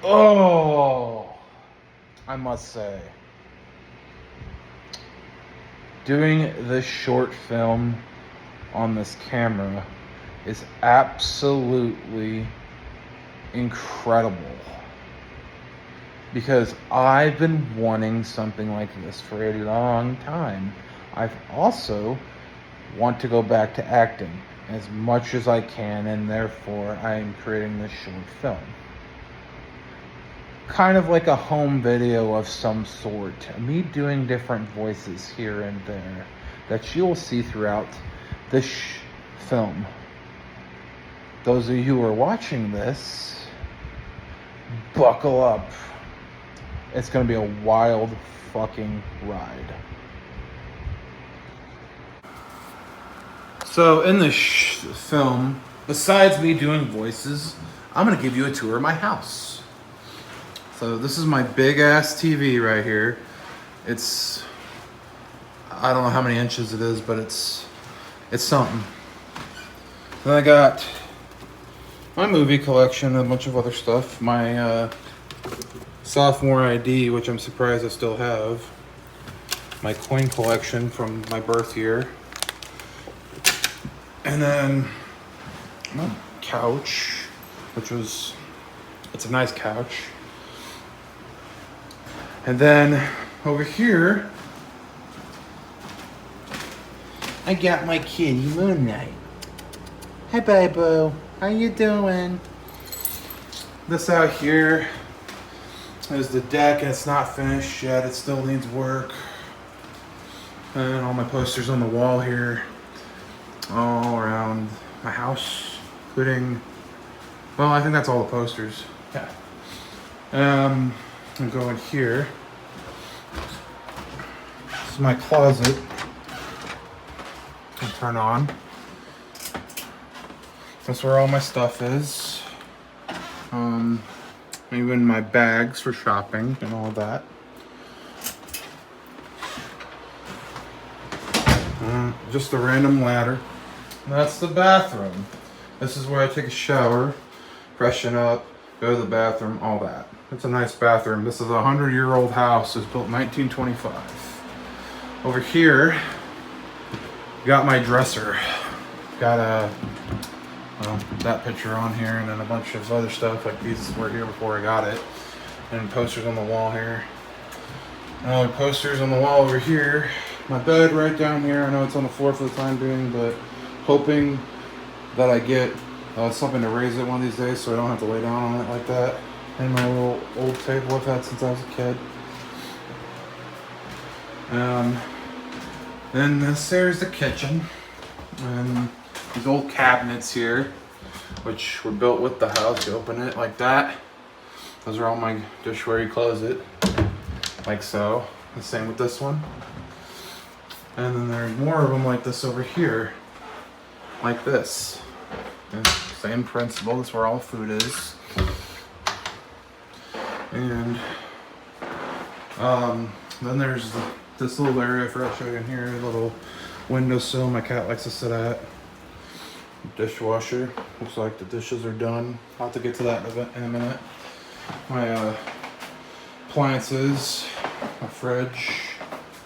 Oh, I must say, doing this short film on this camera is absolutely incredible. Because I've been wanting something like this for a long time. I've also want to go back to acting as much as I can, and therefore I am creating this short film. Kind of like a home video of some sort. Me doing different voices here and there that you'll see throughout this film. Those of you who are watching this, buckle up. It's going to be a wild fucking ride. So in this film, besides me doing voices, I'm going to give you a tour of my house. So this is my big ass TV right here. It's, I don't know how many inches it is, but it's something. Then I got my movie collection and a bunch of other stuff. My sophomore ID, which I'm surprised I still have. My coin collection from my birth year. And then my couch, it's a nice couch. And then over here, I got my kitty Moon Knight. Hi, Boo. How you doing? This out here is the deck, and it's not finished yet. It still needs work. And all my posters on the wall here, all around my house, including, well, I think that's all the posters. Yeah. I'm going here. This is my closet. I'll turn on. That's where all my stuff is. Even my bags for shopping and all that. Just a random ladder. That's the bathroom. This is where I take a shower, freshen up, go to the bathroom, all that. It's a nice bathroom. This is a 100-year-old house. It was built in 1925. Over here, got my dresser. Got that picture on here, and then a bunch of other stuff. Like these were here before I got it. And posters on the wall here. And other posters on the wall over here. My bed right down here. I know it's on the floor for the time being, but hoping that I get something to raise it one of these days so I don't have to lay down on it like that. And my little old table I've had since I was a kid. Then there's the kitchen. And these old cabinets here, which were built with the house. You open it like that. Those are all my dishware. You close it like so. The same with this one. And then there's more of them like this over here. Like this. And same principle. That's where all the food is. And then there's this little area I forgot to show you in here. A little windowsill my cat likes to sit at. Dishwasher. Looks like the dishes are done. I'll have to get to that in a minute. My appliances, my fridge,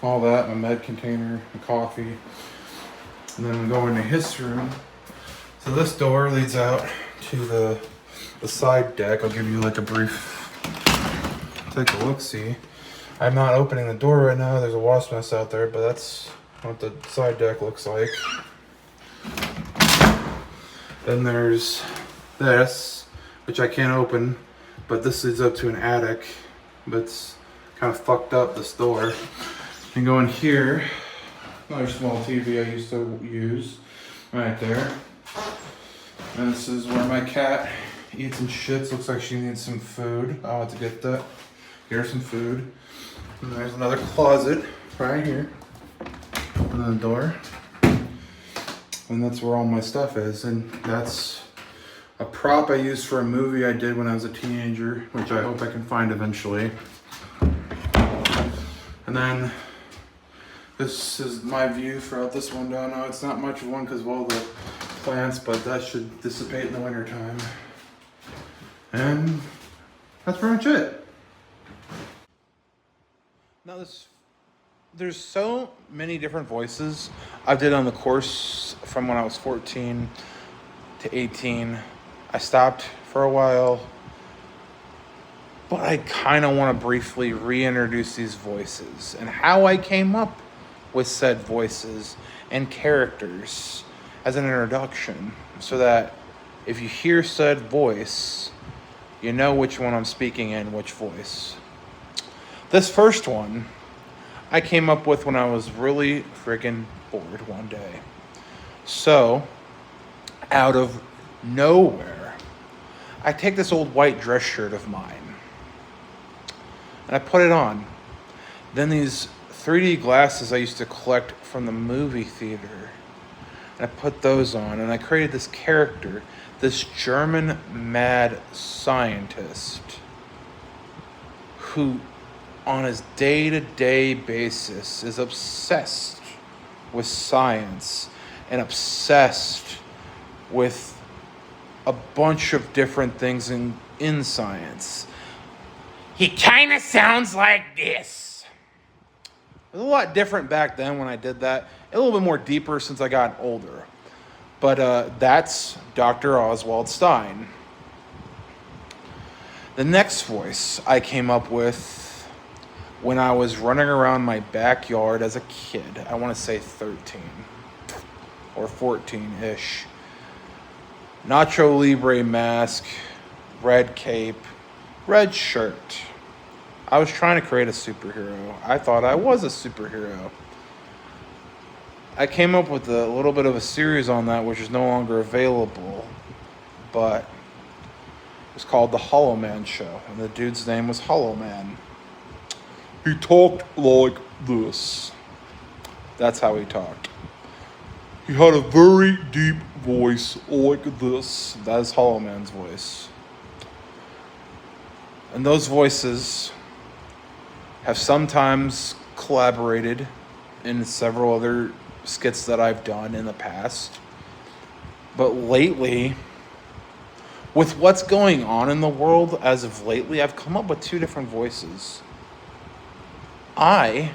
all that, my med container, my coffee. And then we go into his room. So this door leads out to the side deck. I'll give you like a brief take a look-see. I'm not opening the door right now. There's a wasp nest out there, but that's what the side deck looks like. Then there's this, which I can't open, but this leads up to an attic, but it's kind of fucked up, this door. And go in here, another small TV I used to use, right there. And this is where my cat eats and shits. Looks like she needs some food. I'll have to get that. Here's some food. And there's another closet right here. And then the door. And that's where all my stuff is. And that's a prop I used for a movie I did when I was a teenager, which I hope I can find eventually. And then this is my view throughout this window. No, it's not much of one because of all the plants, but that should dissipate in the wintertime. And that's pretty much it. Now there's so many different voices I did on the course from when I was 14 to 18. I stopped for a while, but I kind of want to briefly reintroduce these voices and how I came up with said voices and characters as an introduction, so that if you hear said voice, you know which one I'm speaking in, which voice. This first one I came up with when I was really friggin' bored one day. So, out of nowhere, I take this old white dress shirt of mine and I put it on. Then these 3D glasses I used to collect from the movie theater, and I put those on, and I created this character, this German mad scientist who on his day-to-day basis is obsessed with science and obsessed with a bunch of different things in science. He kind of sounds like this. It was a lot different back then when I did that. A little bit more deeper since I got older. But that's Dr. Oswald Stein. The next voice I came up with when I was running around my backyard as a kid. I want to say 13 or 14-ish. Nacho Libre mask, red cape, red shirt. I was trying to create a superhero. I thought I was a superhero. I came up with a little bit of a series on that, which is no longer available, but it was called The Hollow Man Show, and the dude's name was Hollow Man. He talked like this. That's how he talked. He had a very deep voice like this. That is Hollow Man's voice. And those voices have sometimes collaborated in several other skits that I've done in the past. But lately, with what's going on in the world as of lately, I've come up with two different voices. I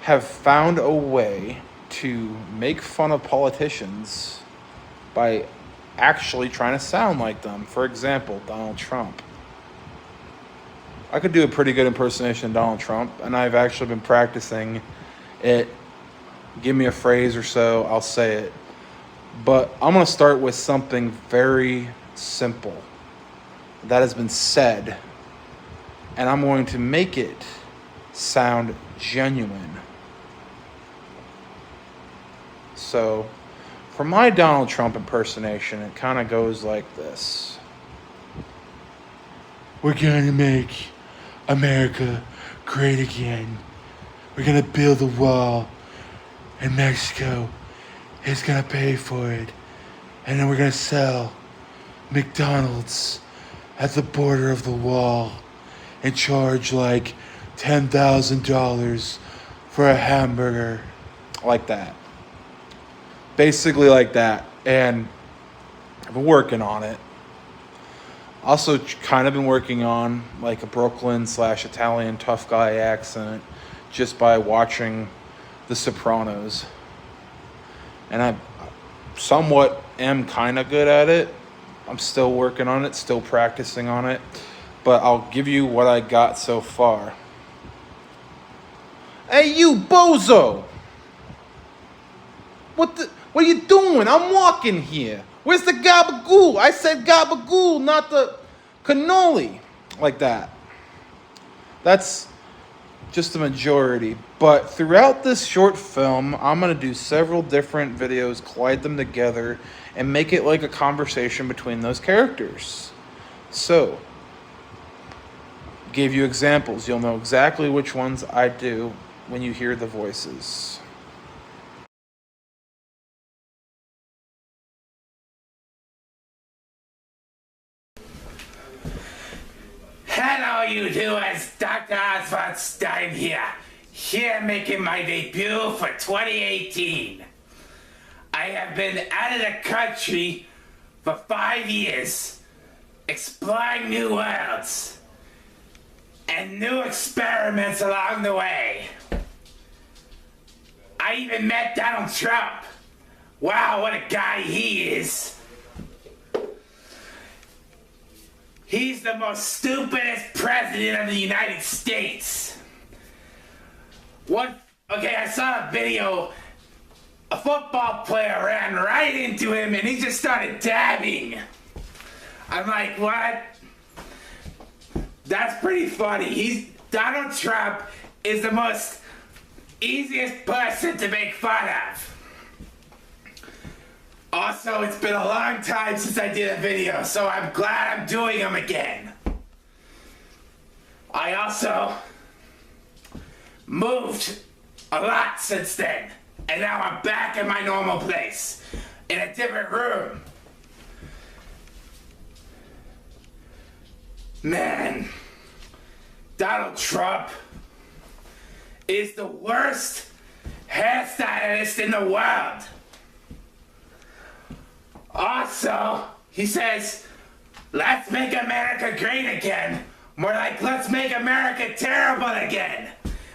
have found a way to make fun of politicians by actually trying to sound like them. For example, Donald Trump. I could do a pretty good impersonation of Donald Trump, and I've actually been practicing it. Give me a phrase or so, I'll say it. But I'm going to start with something very simple that has been said, and I'm going to make it sound genuine. So, for my Donald Trump impersonation, it kind of goes like this. We're going to make America great again. We're going to build a wall, and Mexico is going to pay for it. And then we're going to sell McDonald's at the border of the wall and charge like $10,000 for a hamburger. Like that. Basically like that. And I've been working on it. Also kind of been working on like a Brooklyn/Italian tough guy accent just by watching The Sopranos. And I somewhat am kind of good at it. I'm still working on it, still practicing on it. But I'll give you what I got so far. Hey, you bozo! What are you doing? I'm walking here. Where's the gabagool? I said gabagool, not the cannoli. Like that. That's just the majority. But throughout this short film, I'm going to do several different videos, collide them together, and make it like a conversation between those characters. So, gave you examples. You'll know exactly which ones I do when you hear the voices. Hello, you doers. Dr. Oswald Stein here making my debut for 2018. I have been out of the country for 5 years, exploring new worlds and new experiments along the way. I even met Donald Trump. Wow, what a guy he is. He's the most stupidest president of the United States. Okay, I saw a video. A football player ran right into him and he just started dabbing. I'm like, what? That's pretty funny. Donald Trump is the most easiest person to make fun of. Also, it's been a long time since I did a video, so I'm glad I'm doing them again. I also moved a lot since then, and now I'm back in my normal place, in a different room. Man, Donald Trump is the worst hairstylist in the world. Also, he says, let's make America great again. More like, let's make America terrible again.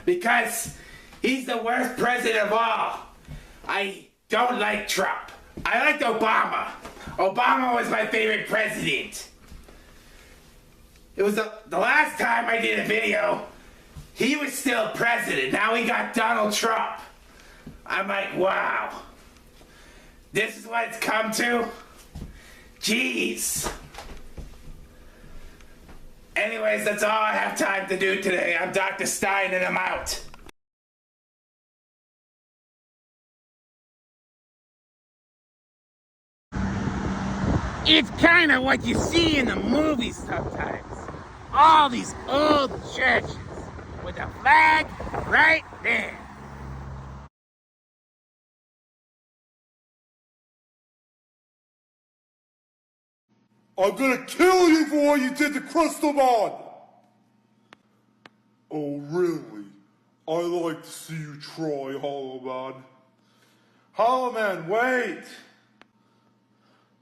Because he's the worst president of all. I don't like Trump. I liked Obama. Obama was my favorite president. It was the last time I did a video, he was still president. Now we got Donald Trump. I'm like, wow. This is what it's come to? Jeez. Anyways, that's all I have time to do today. I'm Dr. Stein and I'm out. It's kind of what you see in the movies sometimes. All these old churches with a flag right there. I'm gonna kill you for what you did to Crystal Man! Oh, really? I like to see you try, Hollow Man. Hollow Man, wait!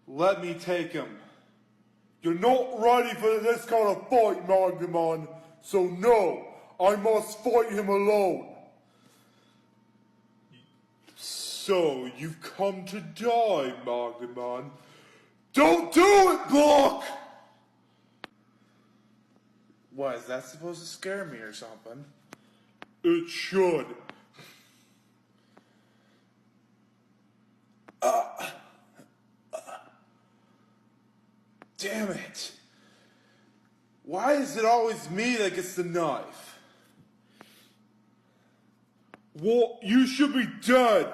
Let me take him. You're not ready for this kind of fight, Magdaman, so no, I must fight him alone. So, you've come to die, Magdaman. Don't do it, Block! What, is that supposed to scare me or something? It should. Damn it. Why is it always me that gets the knife? What? You should be dead.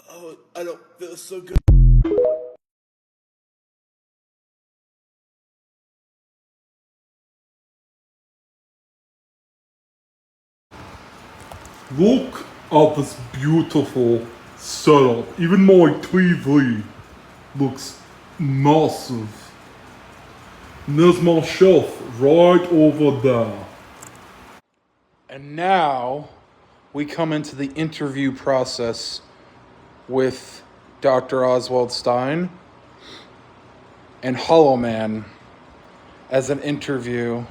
Oh, I don't feel so good. Look at this beautiful setup. Even my TV looks massive. And there's my shelf right over there. And now we come into the interview process with Dr. Oswald Stein and Hollow Man as an interview.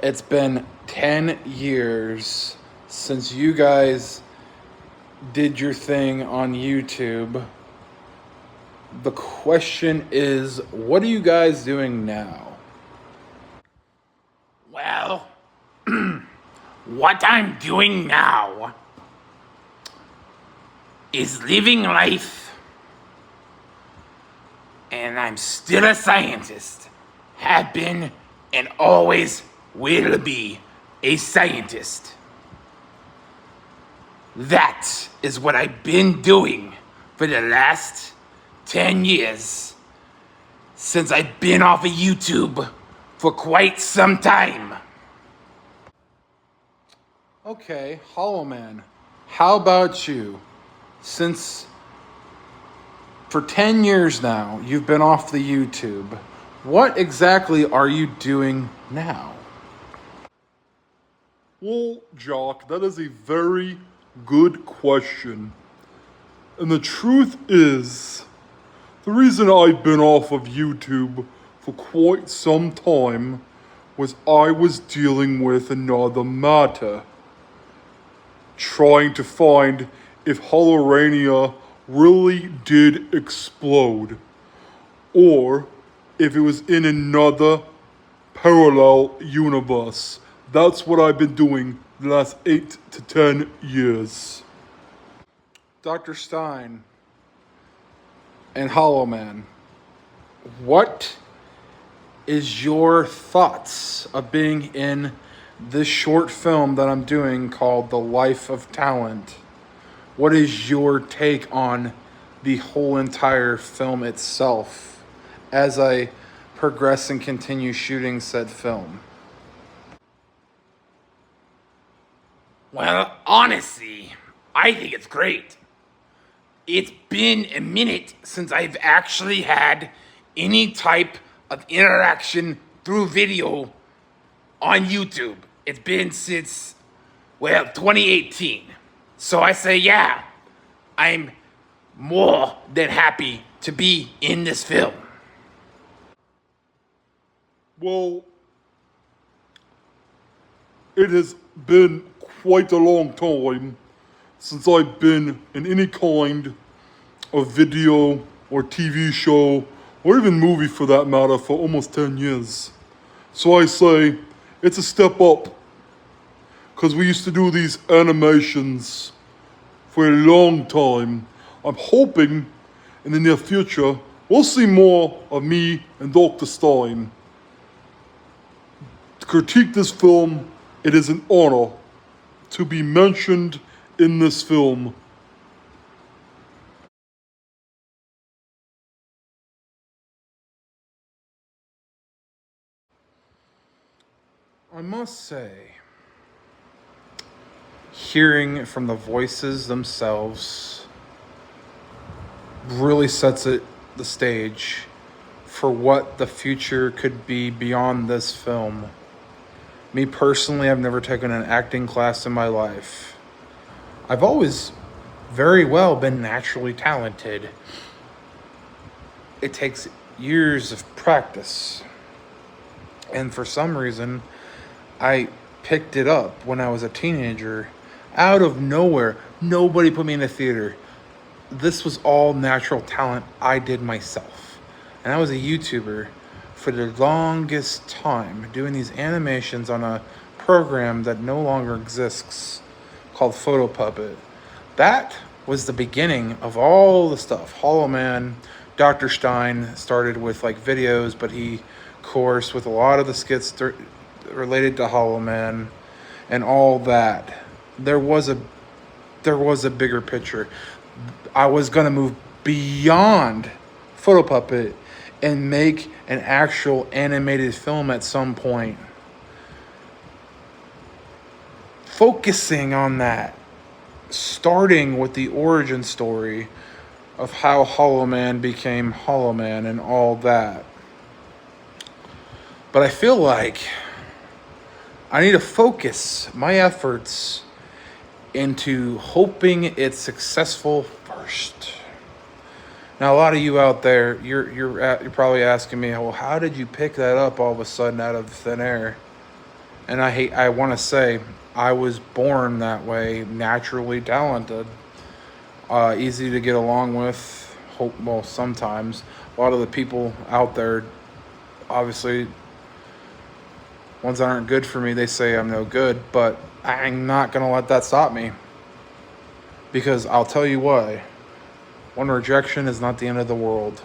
It's been 10 years since you guys did your thing on YouTube. The question is, what are you guys doing now? Well, what I'm doing now is living life, and I'm still a scientist. Have been and always will be a scientist. That is what I've been doing for the last 10 years, since I've been off of YouTube for quite some time. Okay, Hollow Man, how about you? Since for 10 years now, you've been off the YouTube, what exactly are you doing now? Well, Jock, that is a very good question. And the truth is The reason I've been off of YouTube for quite some time was I was dealing with another matter. Trying to find if Holorania really did explode, or if it was in another parallel universe. That's what I've been doing the last 8 to 10 years. Dr. Stein and Hollow Man, what is your thoughts of being in this short film that I'm doing called The Life of Talent? What is your take on the whole entire film itself as I progress and continue shooting said film? Well, honestly, I think it's great. It's been a minute since I've actually had any type of interaction through video on YouTube. It's been since, 2018. So I say, yeah, I'm more than happy to be in this film. Well, it has been quite a long time since I've been in any kind of video or TV show or even movie for that matter for almost 10 years. So I say it's a step up, because we used to do these animations for a long time. I'm hoping in the near future we'll see more of me and Dr. Stein. To critique this film, it is an honor to be mentioned in this film. I must say, hearing from the voices themselves really sets the stage for what the future could be beyond this film. Me personally, I've never taken an acting class in my life. I've always very well been naturally talented. It takes years of practice. And for some reason, I picked it up when I was a teenager. Out of nowhere, nobody put me in a theater. This was all natural talent I did myself. And I was a YouTuber for the longest time, doing these animations on a program that no longer exists called Photo Puppet. That was the beginning of all the stuff. Hollow Man, Dr. Stein started with like videos, but he coursed with a lot of the skits related to Hollow Man and all that. There was a bigger picture. I was gonna move beyond Photo Puppet and make an actual animated film at some point. Focusing on that, starting with the origin story of how Hollow Man became Hollow Man and all that. But I feel like I need to focus my efforts into hoping it's successful first. Now, a lot of you out there, you're probably asking me, well, how did you pick that up all of a sudden out of thin air? And I want to say, I was born that way, naturally talented, easy to get along with. Well, sometimes a lot of the people out there, obviously, ones that aren't good for me, they say I'm no good, but I'm not gonna let that stop me, because I'll tell you why. One rejection is not the end of the world.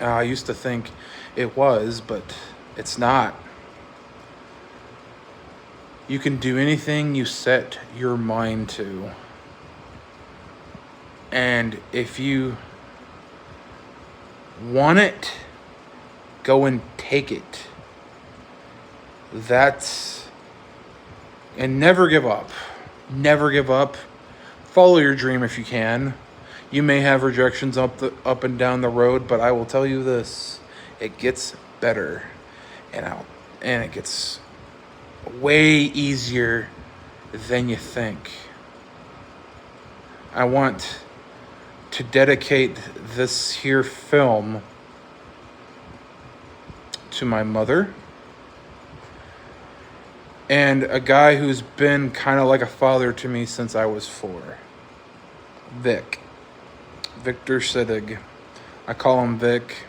I used to think it was, but it's not. You can do anything you set your mind to. And if you want it, go and take it. And never give up. Never give up. Follow your dream if you can. You may have rejections up and down the road, but I will tell you this: it gets better, and it gets way easier than you think. I want to dedicate this here film to my mother and a guy who's been kind of like a father to me since I was 4. Victor Siddig. I call him Vic,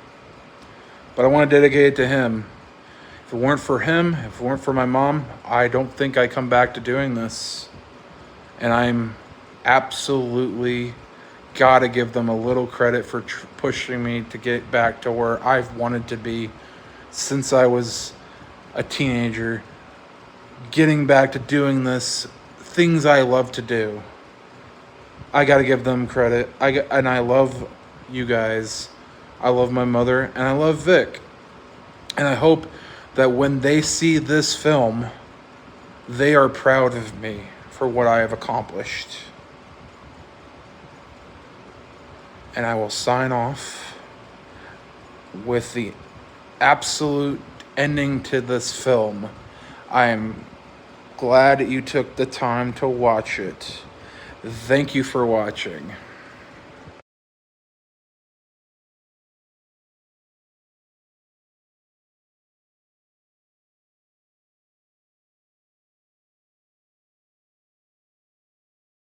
but I want to dedicate it to him. If it weren't for him, if it weren't for my mom, I don't think I come back to doing this. And I'm absolutely gotta give them a little credit for pushing me to get back to where I've wanted to be since I was a teenager. Getting back to doing this, things I love to do. I gotta give them credit. And I love you guys. I love my mother, and I love Vic. And I hope that when they see this film, they are proud of me for what I have accomplished. And I will sign off with the absolute ending to this film. I am glad you took the time to watch it. Thank you for watching.